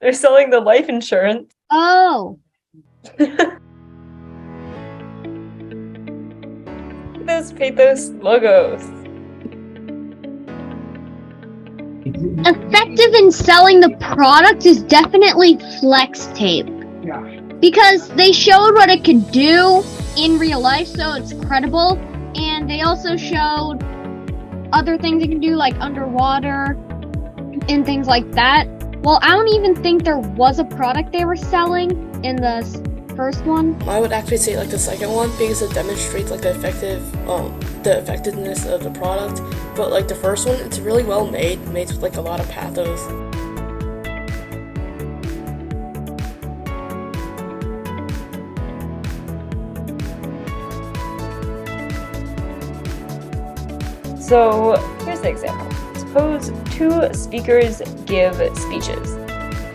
They're selling the life insurance. Oh. Those pathos logos. Effective in selling the product is definitely flex tape. Yeah. Because they showed what it could do in real life, so it's credible. And they also showed other things it can do, like underwater and things like that. Well, I don't even think there was a product they were selling in the first one. I would actually say like the second one because it demonstrates like the effectiveness of the product. But like the first one, it's really well made with like a lot of pathos. So here's the example. Suppose two speakers give speeches.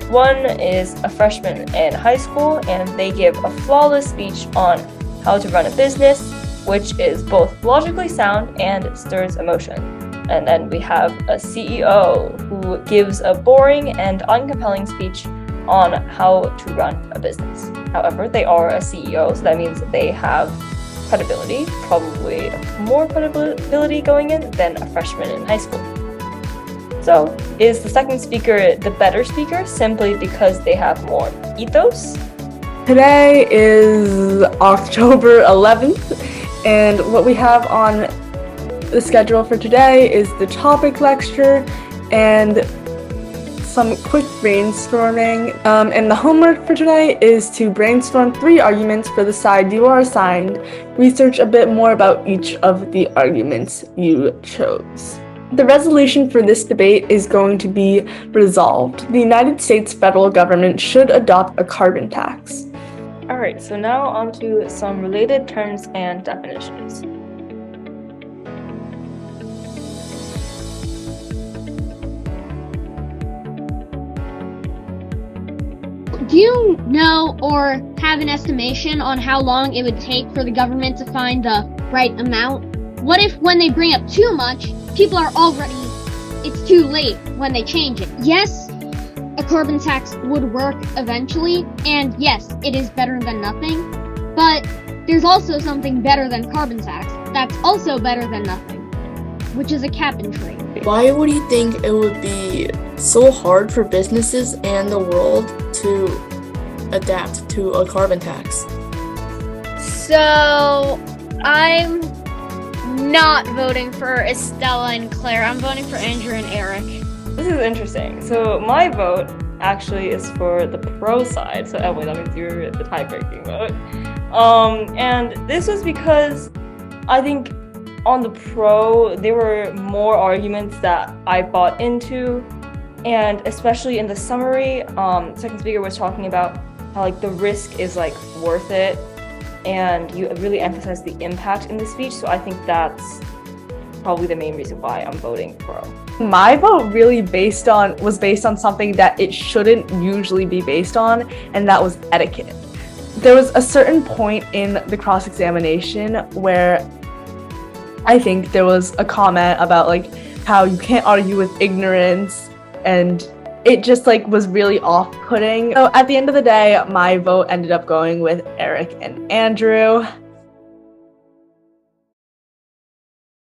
One is a freshman in high school, and they give a flawless speech on how to run a business, which is both logically sound and stirs emotion. And then we have a CEO who gives a boring and uncompelling speech on how to run a business. However, they are a CEO, so that means they have credibility, probably more credibility going in than a freshman in high school. So, is the second speaker the better speaker simply because they have more ethos? Today is October 11th, and what we have on the schedule for today is the topic lecture and some quick brainstorming. And the homework for today is to brainstorm 3 arguments for the side you are assigned. Research a bit more about each of the arguments you chose. The resolution for this debate is going to be resolved. The United States federal government should adopt a carbon tax. Alright, so now on to some related terms and definitions. Do you know or have an estimation on how long it would take for the government to find the right amount? What if when they bring up too much, people are already, it's too late when they change it? Yes, a carbon tax would work eventually, and yes, it is better than nothing, but there's also something better than carbon tax that's also better than nothing, which is a cap and trade. Why would you think it would be so hard for businesses and the world to adapt to a carbon tax? So, I'm not voting for Estella and Claire. I'm voting for Andrew and Eric. This is interesting. So my vote actually is for the pro side. So Emily, that means you're the tie-breaking vote. And this was because I think on the pro, there were more arguments that I bought into, and especially in the summary, second speaker was talking about how like the risk is like worth it, and you really emphasize the impact in the speech. So I think that's probably the main reason why I'm voting pro. My vote really was based on something that it shouldn't usually be based on, and that was etiquette. There was a certain point in the cross-examination where I think there was a comment about like how you can't argue with ignorance, and it just like was really off-putting. So at the end of the day, my vote ended up going with Eric and Andrew.